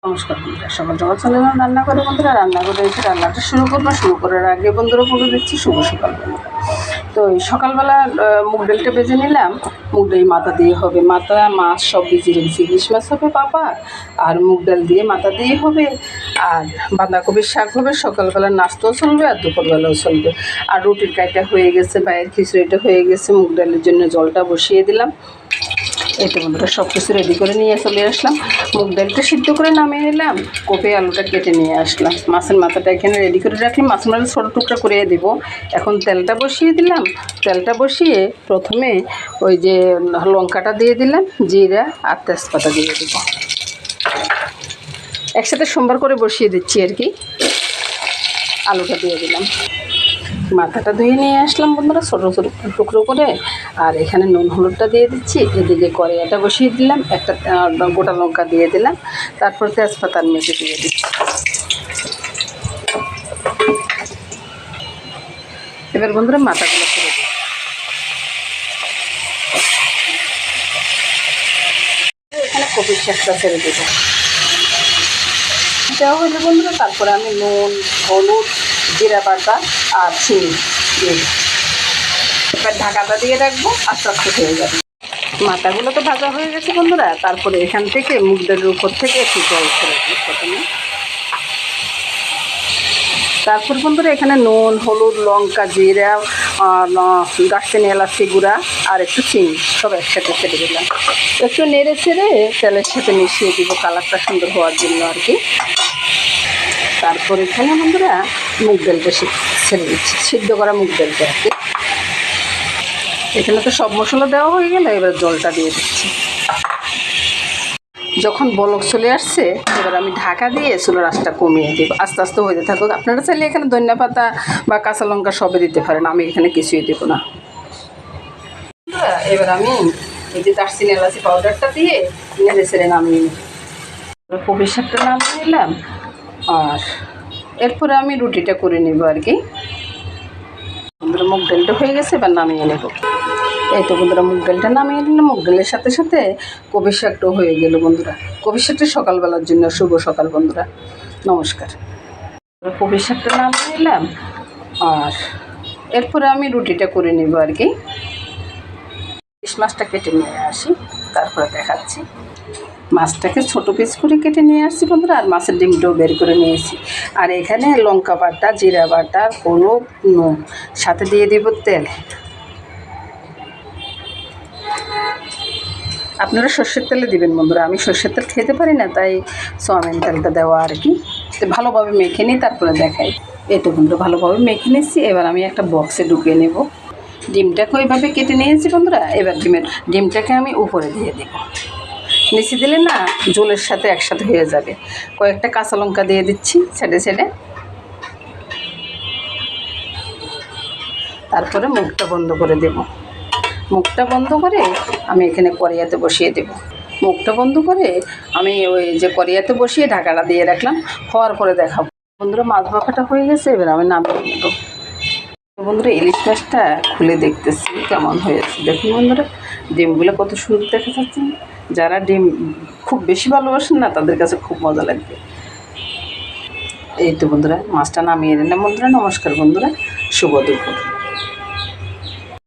নমস্কার বন্ধুরা, সকাল সকাল চলে এলাম রান্না করে। বন্ধুরা রান্না করে এসে রান্নাটা শুরু করবো। শুরু করার আগে বন্ধুরা বলে দিচ্ছি শুভ সকাল বন্ধুরা। তো এই সকালবেলা মুগ ডালটা ভেজে নিলাম। মুগ ডাল মাথা দিয়ে হবে, মাথা মাছ সব ভিজিয়ে রেখেছি। ইলিশ মাছ হবে পাপা, আর মুগ ডাল দিয়ে মাথা দিয়ে হবে, আর বাঁধাকপির শাক হবে। সকালবেলা নাস্তাও চলবে আর দুপুরবেলাও চলবে। আর রুটির কাইটা হয়ে গেছে, বাইরের খিচুড়িটা হয়ে গেছে। মুগ ডালের জন্য জলটা বসিয়ে দিলাম। এই তো বন্ধুরা সব কিছু রেডি করে নিয়ে চলে আসলাম। মুগ ডালটা সিদ্ধ করে নামিয়ে নিলাম, কপি আলুটা কেটে নিয়ে আসলাম। মাছের মাথাটা এখানে রেডি করে রাখলাম, মাছের মাথা ছোটো টুকরা করে দেব। এখন তেলটা বসিয়ে দিলাম। তেলটা বসিয়ে প্রথমে ওই যে লঙ্কাটা দিয়ে দিলাম, জিরা আর তেজপাতা দিয়ে দেব। একসাথে সোমবার করে বসিয়ে দিচ্ছি আর কি। আলুটা দিয়ে দিলাম, মাথাটা ধুয়ে নিয়ে আসলাম বন্ধুরা ছোটো ছোটো টুকরো করে। আর এখানে নুন হলুদটা দিয়ে দিচ্ছি। এদিকে কড়াইটা বসিয়ে দিলাম, একটা গোটা লঙ্কা দিয়ে দিলাম, তারপর তেজপাতার মেথি দিয়ে দিচ্ছি। এবার বন্ধুরা মাথাগুলো ছেড়ে দিই। এখানে কপির শাকটা ছেড়ে দেবো। দেওয়া হলে বন্ধুরা তারপরে আমি নুন হলুদ জিরা বাটা আর চিনি দিয়ে দিই। এবার ঢাকাটা দিয়ে রাখবো, আস্তে আস্তে হয়ে যাবে। মাথাগুলো তো ভাজা হয়ে গেছে বন্ধুরা। তারপরে এখান থেকে মুগ ডালের উপর থেকে একটু জল ছেড়ে দিই প্রথমে। তারপর বন্ধুরা এখানে নুন হলুদ লঙ্কা জিরা দারচিনি এলাচি গুঁড়া আর একটু চিনি সব একসাথে ছেড়ে দিলাম। একটু নেড়ে ছেড়ে তেলের সাথে মিশিয়ে দিব কালারটা সুন্দর হওয়ার জন্য আর কি। তারপর এখানে বন্ধুরা মুগ ডালটা ছেড়ে দিচ্ছি, সিদ্ধ করা মুগ ডালটা আর কি। এখানে তো সব মশলা দেওয়া হয়ে গেল, এবার জলটা দিয়ে দিচ্ছি। যখন বলক চলে আসছে এবার আমি ঢাকা দিয়ে চুলার আঁচটা কমিয়ে দেবো, আস্তে আস্তে হতে থাকুক। আপনারা চাইলে এখানে ধনিয়া পাতা বা কাঁচা লঙ্কা সবে দিতে পারেন, আমি এখানে কিছুই দেবো না। এবার আমি এই যে দারচিনি এলাচি পাউডারটা দিয়ে নেড়ে ছেড়ে নামিয়ে নিই। কপির শাকটা নামিয়ে নিলাম, আর এরপরে আমি রুটিটা করে নেব আর কি। বন্ধুরা মুগ ডালটা হয়ে গেছে, এবার নামিয়ে নেব। এই তো বন্ধুরা মুগ ডালটা নামিয়ে নিলাম। মুগ ডালের সাথে সাথে কপির শাকটাও হয়ে গেল বন্ধুরা। কপির শাকটা সকালবেলার জন্য শুভ সকাল বন্ধুরা। নমস্কার। কপির শাকটা নামিয়ে নিলাম, আর এরপরে আমি রুটিটা করে নেব আর কি। ইলিশ মাছটা কেটে নিয়ে আসি, তারপরে দেখাচ্ছি। মাছটাকে ছোটো পিস করে কেটে নিয়ে আসছি বন্ধুরা, আর মাছের ডিমটাও বের করে নিয়েছি। আর এখানে লঙ্কা বাটা জিরা বাটা হলুদ নুন সাথে দিয়ে দেব তেল। আপনারা সর্ষের তেলে দিবেন বন্ধুরা, আমি সর্ষের তেল খেতে পারি না, তাই সয়াবিন তেলটা দেওয়া আর কি। ভালোভাবে মেখে নিই, তারপরে দেখাই। এই তো বন্ধুরা ভালোভাবে মেখে নিচ্ছি। এবার আমি একটা বক্সে ঢুকিয়ে নেব। ডিমটাকে ওইভাবে কেটে নিয়েছি বন্ধুরা। এবার ডিমটাকে আমি উপরে দিয়ে দেব। নিচে দিলে না ঝোলের সাথে একসাথে হয়ে যাবে। কয়েকটা কাঁচা লঙ্কা দিয়ে দিচ্ছি ছেড়ে ছেড়ে। তারপরে মুখটা বন্ধ করে দেব। মুখটা বন্ধ করে আমি এখানে কড়াইতে বসিয়ে দেব। মুখটা বন্ধ করে আমি ওই যে কড়াইতে বসিয়ে ঢাকাটা দিয়ে রাখলাম, হওয়ার পরে দেখাবো। বন্ধুরা মাছ ভাপাটা হয়ে গেছে, এবার আমি নামিয়ে নেব। বন্ধুরা ইলিশ মাছটা খুলে দেখতেছি কেমন হয়েছে। দেখুন বন্ধুরা ডিমগুলো কত সুন্দর দেখা যাচ্ছে। যারা ডিম খুব বেশি ভালোবাসেন না তাদের কাছে খুব মজা লাগবে। এই তো বন্ধুরা মাছটা নামিয়ে নিলাম বন্ধুরা। নমস্কার বন্ধুরা, শুভ দুপুর।